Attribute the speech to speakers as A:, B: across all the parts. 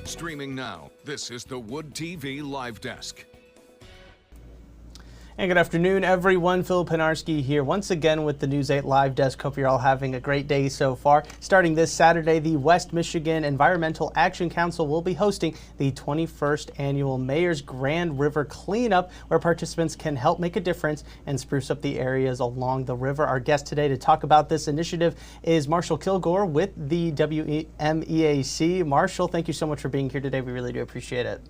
A: Streaming now, this is the Wood TV Live Desk.
B: And good afternoon, everyone. Phil Pinarski here once again with the News 8 Live Desk. Hope you're all having a great day so far. Starting this Saturday, the West Michigan Environmental Action Council will be hosting the 21st Annual Mayor's Grand River Cleanup, where participants can help make a difference and spruce up the areas along the river. Our guest today to talk about this initiative is Marshall Kilgore with the WMEAC. Marshall, thank you so much for being here today. We really do appreciate it.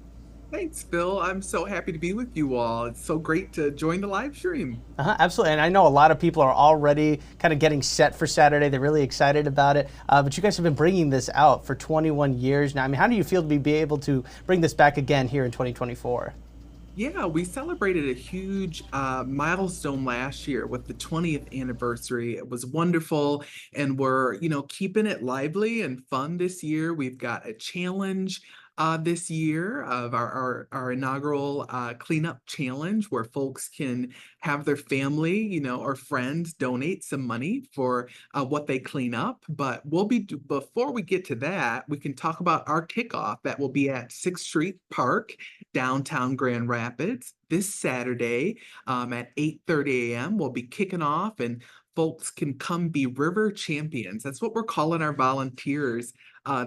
C: Thanks, Phil. I'm so happy to be with you all. It's so great to join the live stream.
B: Absolutely. And I know a lot of people are already kind of getting set for Saturday. They're really excited about it. But you guys have been bringing this out for 21 years now. I mean, how do you feel to be able to bring this back again here in 2024?
C: Yeah, we celebrated a huge milestone last year with the 20th anniversary. It was wonderful, and we're, keeping it lively and fun this year. We've got a challenge this year of our inaugural cleanup challenge, where folks can have their family, or friends donate some money for what they clean up. But before we get to that, we can talk about our kickoff that will be at 6th Street Park, downtown Grand Rapids, this Saturday at 8:30 a.m. We'll be kicking off, and folks can come be river champions. That's what we're calling our volunteers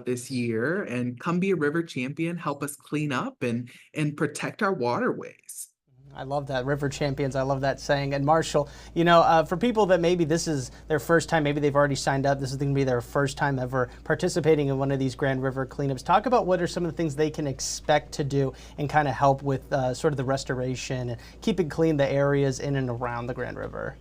C: this year. And come be a river champion, help us clean up and protect our waterways.
B: I love that, river champions. I love that saying. And Marshall, for people that maybe this is their first time, maybe they've already signed up, this is going to be their first time ever participating in one of these Grand River cleanups. Talk about what are some of the things they can expect to do and kind of help with sort of the restoration and keeping clean the areas in and around the Grand River.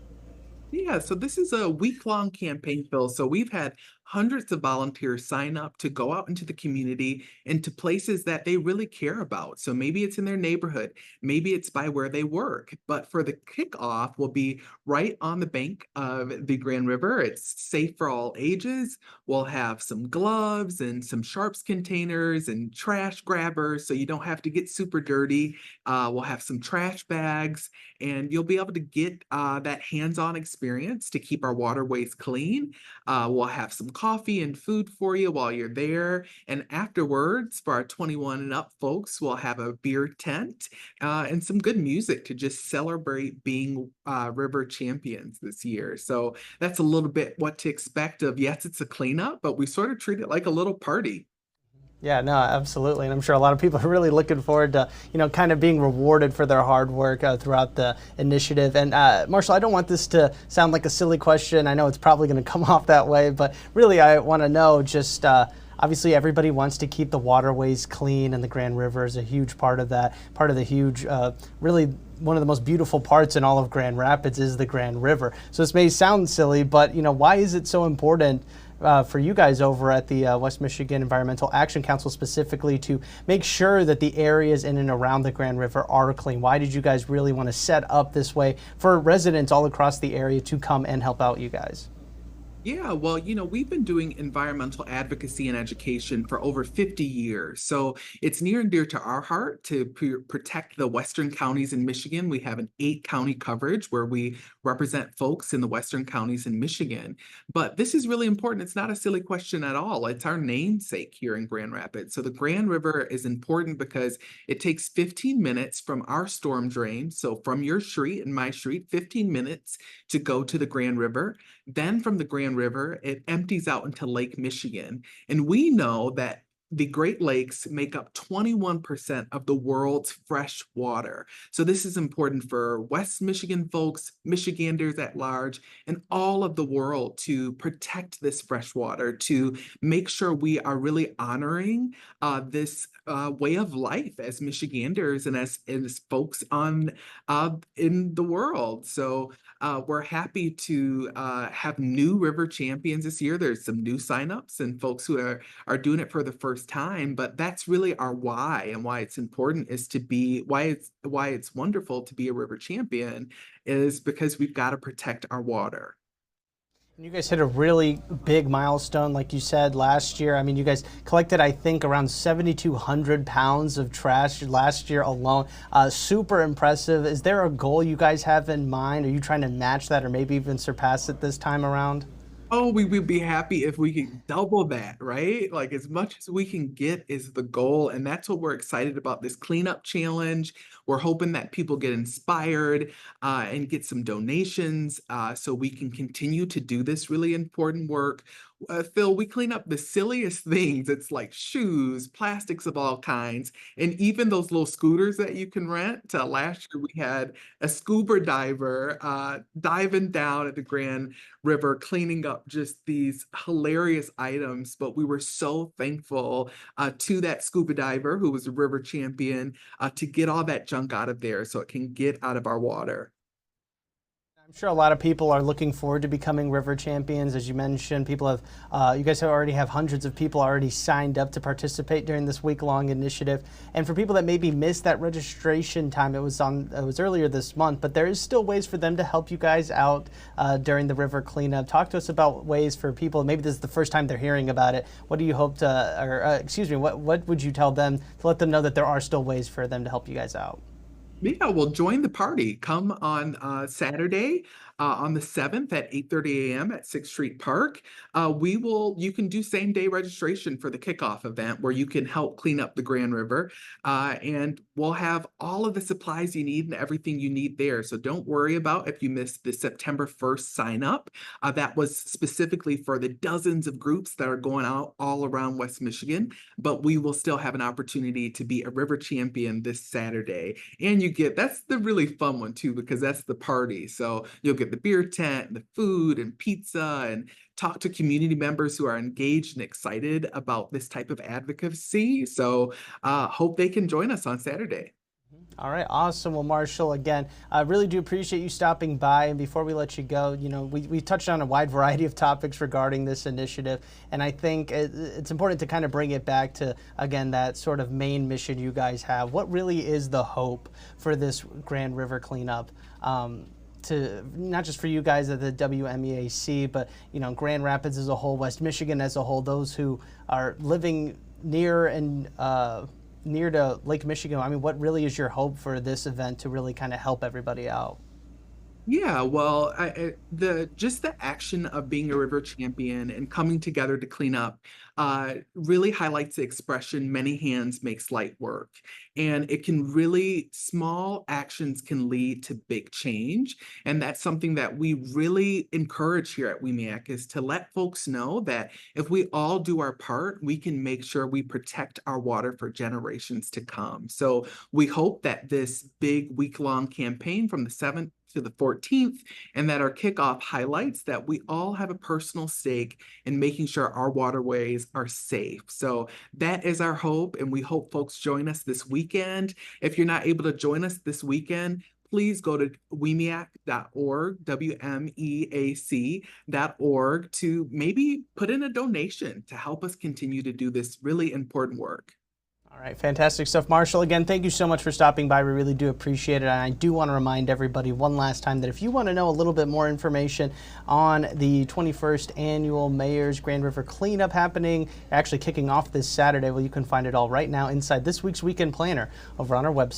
C: Yeah, so this is a week-long campaign, Phil. So we've had hundreds of volunteers sign up to go out into the community, into places that they really care about. So maybe it's in their neighborhood, maybe it's by where they work. But for the kickoff, we'll be right on the bank of the Grand River. It's safe for all ages. We'll have some gloves and some sharps containers and trash grabbers, so you don't have to get super dirty. We'll have some trash bags, and you'll be able to get that hands-on experience to keep our waterways clean. We'll have some coffee and food for you while you're there. And afterwards, for our 21 and up folks, we'll have a beer tent and some good music to just celebrate being river champions this year. So that's a little bit what to expect of, yes, it's a cleanup, but we sort of treat it like a little party.
B: Yeah, no, absolutely. And I'm sure a lot of people are really looking forward to, kind of being rewarded for their hard work throughout the initiative. And Marshall, I don't want this to sound like a silly question. I know it's probably going to come off that way, but really I want to know just, obviously everybody wants to keep the waterways clean, and the Grand River is a huge part of that. Part of the huge, really one of the most beautiful parts in all of Grand Rapids is the Grand River. So this may sound silly, but why is it so important for you guys over at the West Michigan Environmental Action Council specifically to make sure that the areas in and around the Grand River are clean? Why did you guys really want to set up this way for residents all across the area to come and help out you guys?
C: Yeah, well, we've been doing environmental advocacy and education for over 50 years. So it's near and dear to our heart to protect the western counties in Michigan. We have an 8-county coverage where we represent folks in the western counties in Michigan. But this is really important. It's not a silly question at all. It's our namesake here in Grand Rapids. So the Grand River is important because it takes 15 minutes from our storm drain. So from your street and my street, 15 minutes to go to the Grand River. Then from the Grand River, it empties out into Lake Michigan. And we know that the Great Lakes make up 21% of the world's fresh water. So this is important for West Michigan folks, Michiganders at large, and all of the world to protect this fresh water, to make sure we are really honoring this way of life as Michiganders and as folks in the world. So we're happy to have new river champions this year. There's some new signups and folks who are doing it for the first time, but that's really our why, and why it's important is to be why it's wonderful to be a river champion is because we've got to protect our water.
B: You guys hit a really big milestone, like you said, last year. I mean, you guys collected, I think, around 7,200 pounds of trash last year alone. Super impressive. Is there a goal you guys have in mind? Are you trying to match that or maybe even surpass it this time around?
C: Oh, we would be happy if we could double that, right? Like as much as we can get is the goal. And that's what we're excited about this cleanup challenge. We're hoping that people get inspired and get some donations so we can continue to do this really important work. Phil, we clean up the silliest things. It's like shoes, plastics of all kinds, and even those little scooters that you can rent. Last year, we had a scuba diver diving down at the Grand River, cleaning up just these hilarious items. But we were so thankful to that scuba diver who was a river champion to get all that junk out of there so it can get out of our water.
B: I'm sure a lot of people are looking forward to becoming river champions. As you mentioned, people have, you guys already have hundreds of people already signed up to participate during this week-long initiative. And for people that maybe missed that registration time, it was earlier this month, but there is still ways for them to help you guys out during the river cleanup. Talk to us about ways for people, maybe this is the first time they're hearing about it. What do you hope to, excuse me, what would you tell them to let them know that there are still ways for them to help you guys out?
C: Yeah, well, join the party. Come on Saturday on the 7th at 8:30 a.m. at 6th Street Park. You can do same day registration for the kickoff event where you can help clean up the Grand River. And we'll have all of the supplies you need and everything you need there. So don't worry about if you missed the September 1st sign up. That was specifically for the dozens of groups that are going out all around West Michigan. But we will still have an opportunity to be a river champion this Saturday. And that's the really fun one too, because that's the party. So you'll get the beer tent and the food and pizza and talk to community members who are engaged and excited about this type of advocacy. So hope they can join us on Saturday.
B: All right, awesome. Well, Marshall, again, I really do appreciate you stopping by. And before we let you go, we touched on a wide variety of topics regarding this initiative. And I think it's important to kind of bring it back to, again, that sort of main mission you guys have. What really is the hope for this Grand River cleanup? To not just for you guys at the WMEAC, but Grand Rapids as a whole, West Michigan as a whole, those who are living near to Lake Michigan. I mean, what really is your hope for this event to really kind of help everybody out?
C: Yeah, well, just the action of being a river champion and coming together to clean up really highlights the expression "many hands makes light work," and small actions can lead to big change, and that's something that we really encourage here at WMEAC is to let folks know that if we all do our part, we can make sure we protect our water for generations to come. So we hope that this big week-long campaign from the 7th to the 14th, and that our kickoff highlights that we all have a personal stake in making sure our waterways are safe. So that is our hope, and we hope folks join us this weekend. If you're not able to join us this weekend, please go to WMEAC.org, WMEAC.org, to maybe put in a donation to help us continue to do this really important work.
B: All right, fantastic stuff. Marshall, again, thank you so much for stopping by. We really do appreciate it. And I do want to remind everybody one last time that if you want to know a little bit more information on the 21st Annual Mayor's Grand River Cleanup happening, actually kicking off this Saturday, well, you can find it all right now inside this week's Weekend Planner over on our website.